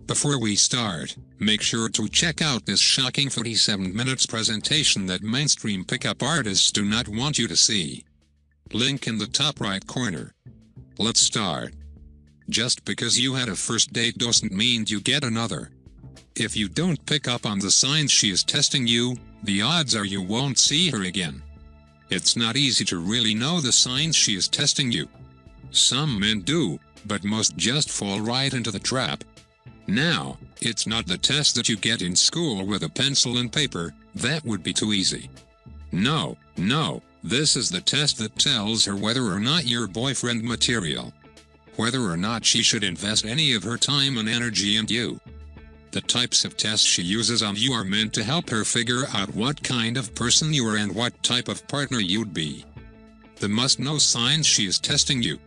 Before we start, make sure to check out this shocking 47 minutes presentation that mainstream pickup artists do not want you to see. Link in the top right corner. Let's start. Just because you had a first date doesn't mean you get another. If you don't pick up on the signs she is testing you, the odds are you won't see her again. It's not easy to really know the signs she is testing you. Some men do, but most just fall right into the trap. Now, it's not the test that you get in school with a pencil and paper, that would be too easy. No, this is the test that tells her whether or not you're boyfriend material. Whether or not she should invest any of her time and energy in you. The types of tests she uses on you are meant to help her figure out what kind of person you are and what type of partner you'd be. The must-know signs she is testing you.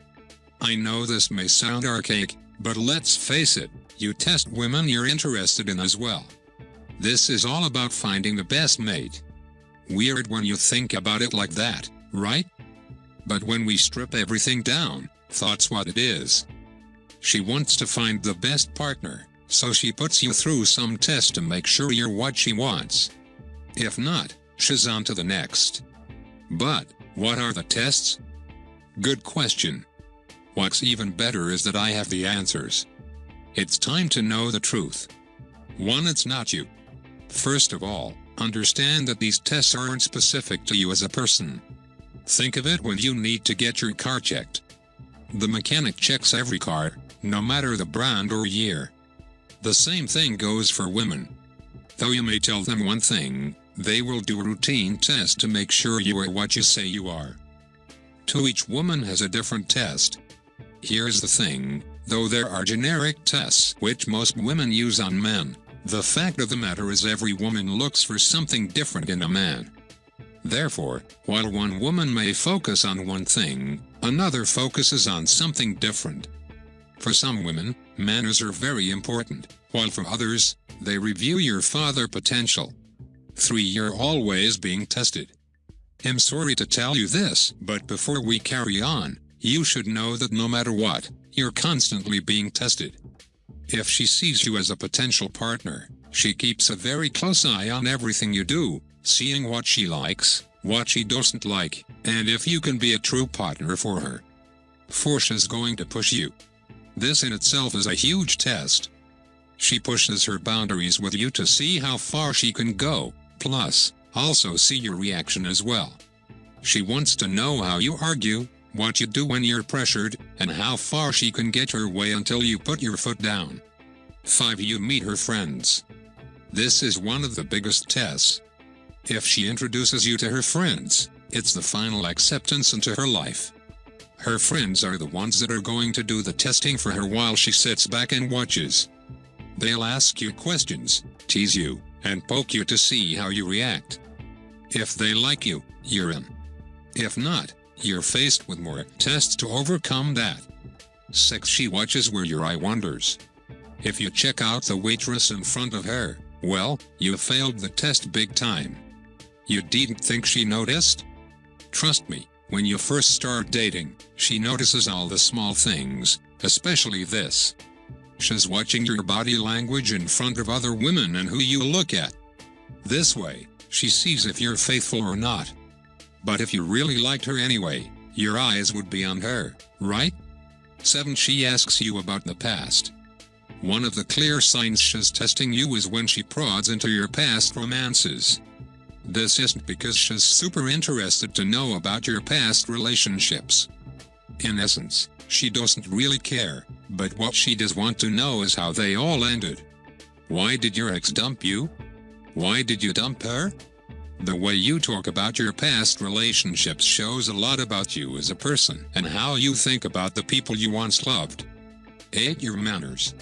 I know this may sound archaic, but let's face it, you test women you're interested in as well. This is all about finding the best mate. Weird when you think about it like that, right? But when we strip everything down, that's what it is. She wants to find the best partner, so she puts you through some test to make sure you're what she wants. If not, she's on to the next. But, what are the tests? Good question. What's even better is that I have the answers. It's time to know the truth. 1. It's not you. First of all, understand that these tests aren't specific to you as a person. Think of it when you need to get your car checked. The mechanic checks every car, no matter the brand or year. The same thing goes for women. Though you may tell them one thing, they will do a routine test to make sure you are what you say you are. 2. Each woman has a different test. Here's the thing, though there are generic tests which most women use on men, the fact of the matter is every woman looks for something different in a man. Therefore, while one woman may focus on one thing, another focuses on something different. For some women, manners are very important, while for others, they review your father potential. 3. You're always being tested. I'm sorry to tell you this, but before we carry on, you should know that no matter what, you're constantly being tested. If she sees you as a potential partner, she keeps a very close eye on everything you do, seeing what she likes, what she doesn't like, and if you can be a true partner for her. 4. She's going to push you. This in itself is a huge test. She pushes her boundaries with you to see how far she can go, plus, also see your reaction as well. She wants to know how you argue, what you do when you're pressured, and how far she can get her way until you put your foot down. 5. You meet her friends. This is one of the biggest tests. If she introduces you to her friends, it's the final acceptance into her life. Her friends are the ones that are going to do the testing for her while she sits back and watches. They'll ask you questions, tease you, and poke you to see how you react. If they like you, you're in. If not, you're faced with more tests to overcome that. 6. She watches where your eye wanders. If you check out the waitress in front of her, well, you failed the test big time. You didn't think she noticed? Trust me, when you first start dating, she notices all the small things, especially this. She's watching your body language in front of other women and who you look at. This way, she sees if you're faithful or not. But if you really liked her anyway, your eyes would be on her, right? 7. She asks you about the past. One of the clear signs she's testing you is when she prods into your past romances. This isn't because she's super interested to know about your past relationships. In essence, she doesn't really care, but what she does want to know is how they all ended. Why did your ex dump you? Why did you dump her? The way you talk about your past relationships shows a lot about you as a person and how you think about the people you once loved. 8. Your manners.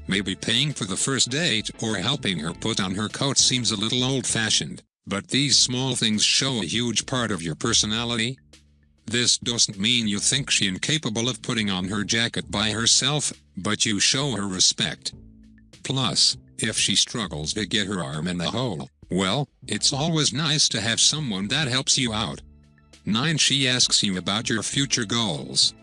Maybe paying for the first date or helping her put on her coat seems a little old-fashioned, but these small things show a huge part of your personality. This doesn't mean you think she's incapable of putting on her jacket by herself, but you show her respect. Plus, if she struggles to get her arm in the hole, well, it's always nice to have someone that helps you out. 9. She asks you about your future goals.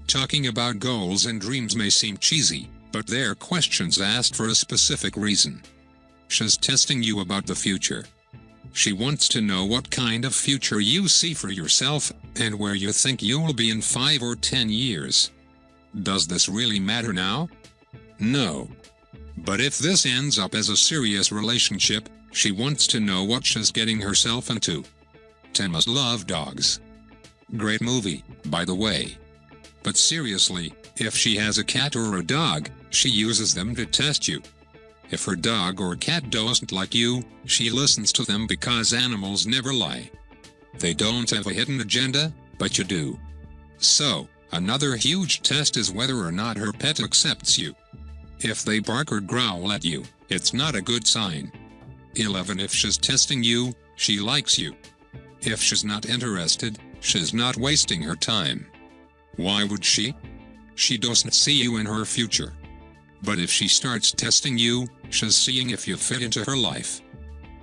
Talking about goals and dreams may seem cheesy, But they're questions asked for a specific reason. She's testing you about the future. She wants to know what kind of future you see for yourself, and where you think you'll be in 5 or 10 years. Does this really matter now? No. But if this ends up as a serious relationship, she wants to know what she's getting herself into. 10 Must Love Dogs. Great movie, by the way. But seriously, if she has a cat or a dog, she uses them to test you. If her dog or cat doesn't like you, she listens to them because animals never lie. They don't have a hidden agenda, but you do. So, another huge test is whether or not her pet accepts you. If they bark or growl at you, it's not a good sign. 11 If she's testing you, she likes you. If she's not interested, she's not wasting her time. Why would she? She doesn't see you in her future. But if she starts testing you, she's seeing if you fit into her life.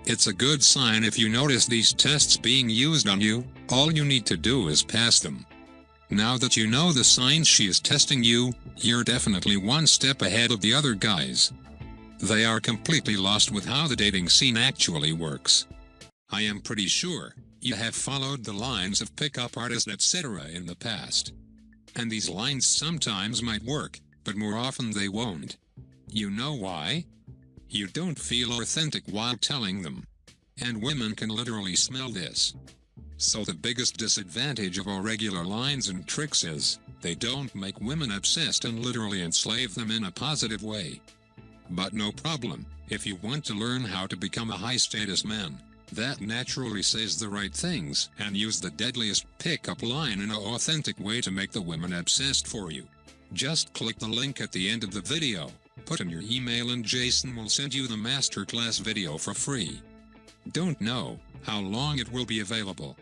It's a good sign if you notice these tests being used on you. All you need to do is pass them. Now that you know the signs she is testing you, you're definitely one step ahead of the other guys. They are completely lost with how the dating scene actually works. I am pretty sure you have followed the lines of pickup artists etc. in the past. And these lines sometimes might work, but more often they won't. You know why? You don't feel authentic while telling them. And women can literally smell this. So the biggest disadvantage of our regular lines and tricks is, they don't make women obsessed and literally enslave them in a positive way. But no problem, if you want to learn how to become a high-status man, that naturally says the right things and use the deadliest pickup line in an authentic way to make the women obsessed for you. Just click the link at the end of the video, put in your email and Jason will send you the masterclass video for free. Don't know how long it will be available,